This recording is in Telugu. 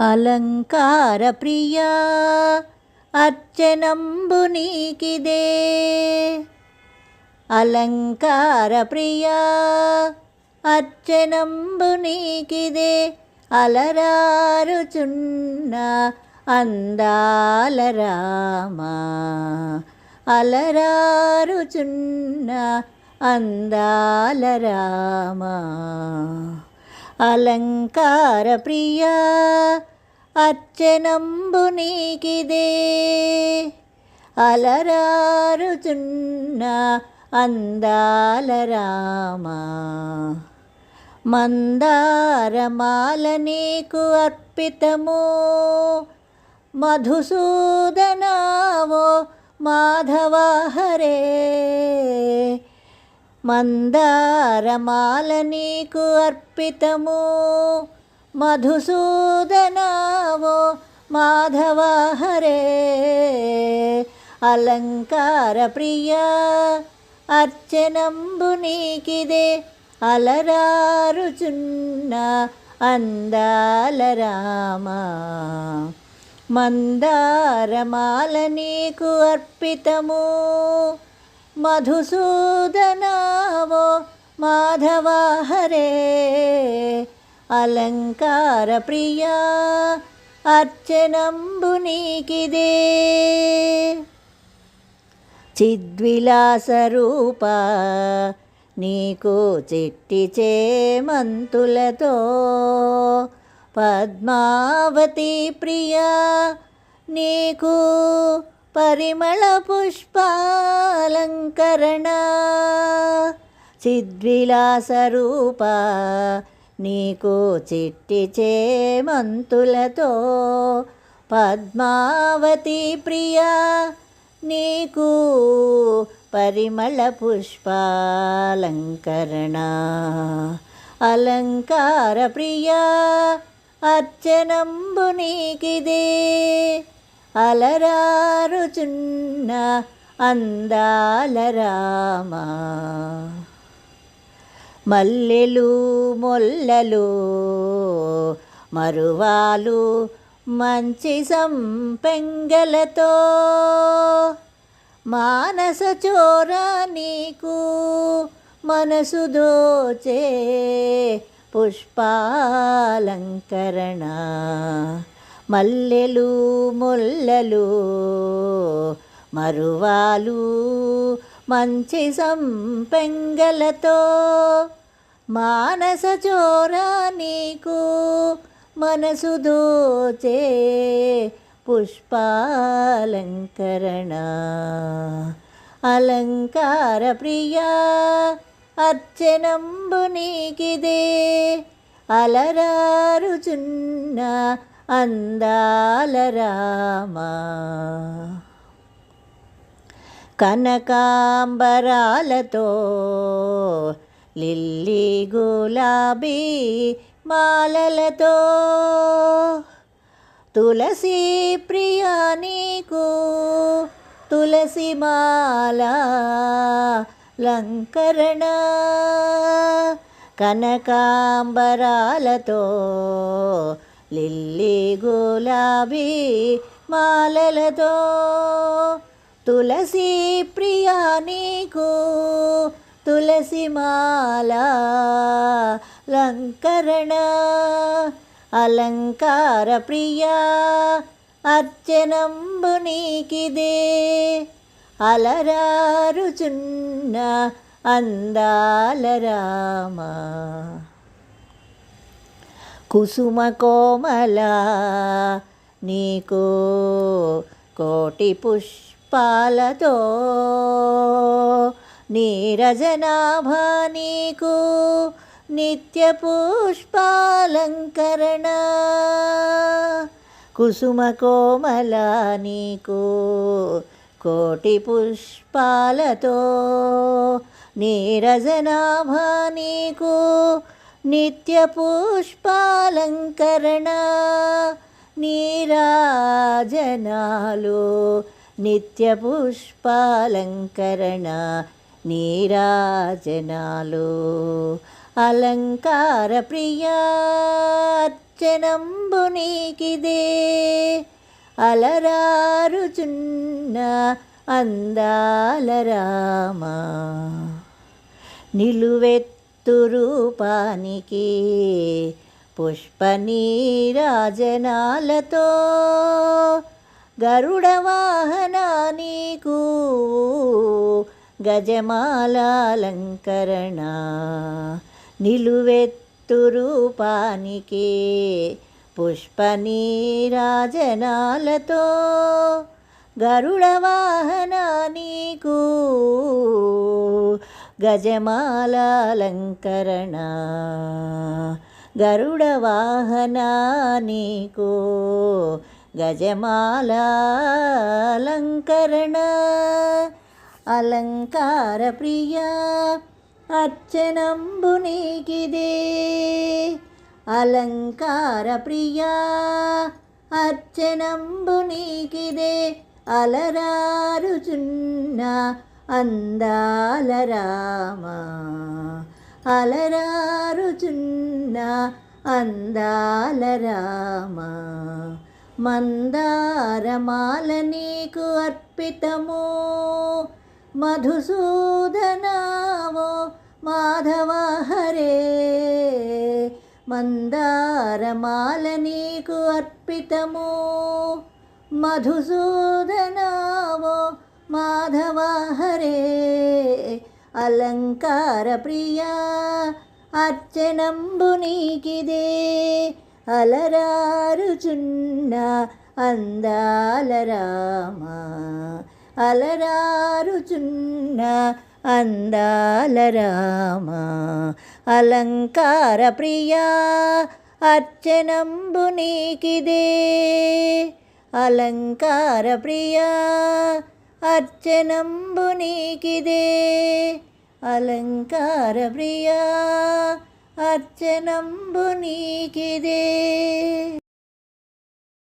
అలంకార ప్రియా అర్చనంబు నీకిదే. అలంకార ప్రియా అర్చనంబు నీకిదే. అలరారుచున్న అందాల రామా, అలరారుచున్న అందాల రామా. అలంకార ప్రియా అర్చనంబు నీకిదే. అలరారుచున్న అందాల రామా. మందారమాల నీకు అర్పితము మధుసూదనావో మాధవ హరే. మందారమాల నీకు అర్పితము మధుసూదనావో మాధవ హరే. అలంకార ప్రియా అర్చనంబు నీకిదే. అలరారుచున్న అందాల రామా. మందారమాల నీకు అర్పితము మధుసూదనావో మాధవ హరే. అలంకార ప్రియా అర్చనంబు నీకిదే. చిద్విలాస రూపా నీకు చిట్టి చేమంతులతో. పద్మావతి ప్రియా నీకు పరిమళ పుష్పాలంకరణ. చిద్విలాస రూపా నీకు చిట్టి చేమంతులతో. పద్మావతి ప్రియా నీకు పరిమళ పుష్పాలంకరణ. అలంకార ప్రియా అర్చనంబు నీకిదే. అలరారుచున్న అందాల రామా. మల్లెలు మొల్లలు మరువాలు మంచి సంపెంగలతో. మానస చోర నీకు మనసు దోచే పుష్పాలంకరణ. మల్లెలు మొల్లలు మరువాలు మంచి సంపెంగలతో. మానస చోర నీకు మనసు దోచే పుష్పాలంకరణ. అలంకార ప్రియా అర్చనంబు నీకిదే. అలరారుచున్న అందాల రామా. కనకాంబరాలతో లిల్లీ గులాబీ మాలలతో. తులసి ప్రియా నీకు తులసి మాల లంకరణ. కనకాంబరాలతో లిల్లీ గులాబీ మాలలతో. తులసి ప్రియా నీకు తులసి మాల లంకరణ. అలంకార ప్రియా అర్చనంబు నీకిదే. అలరారుచున్న అందాల రామా. కుసుమ కోమల నీకు కోటి పుష్పాలతో. నీరజనాభ నీకు నిత్య పుష్పాలంకరణ. కుసుమ కోమల నీకు కోటి పుష్పాలతో. నీరజనాభ నీకు నిత్య పుష్పాలంకరణ. నీరాజనాలు నిత్య పుష్పాలంకరణ. నీరాజనాలు. అలంకార ప్రియా అర్చనంబు నీకిదే అలరారుచున్న అందాల రామా నిలువెత్తు రూపానికి పుష్పనీరాజనాలతో గరుడ వాహన నీకు గజమాలాలంకరణ నిలువెత్తు రూపానికి పుష్పనీరాజనాలతో గరుడ వాహన నీకు గజమాలాలంకరణ గరుడ వాహన నీకు గజమాలాలంకరణ అలంకార ప్రియా అర్చనంబు నీకిదే అలంకార ప్రియా అర్చనంబు నీకిదే అలరారుచున్న అందాల రామా అలరారుచున్న అందాల రామా మందారమాల నీకు అర్పితము మధుసూదనావో మాధవ హరే మందారమాల నీకు అర్పితము మధుసూదనావో మాధవ హరే అలంకార ప్రియా అర్చనంబు నీకిదే అలరారుచున్న అందాల రామా అలరారుచున్న అందాల రామా అలంకార ప్రియా అర్చనంబు నీకిదే అలంకార ప్రియా అర్చనంబు నీకిదే అలంకార ప్రియా అర్చనంబు నీకిదే.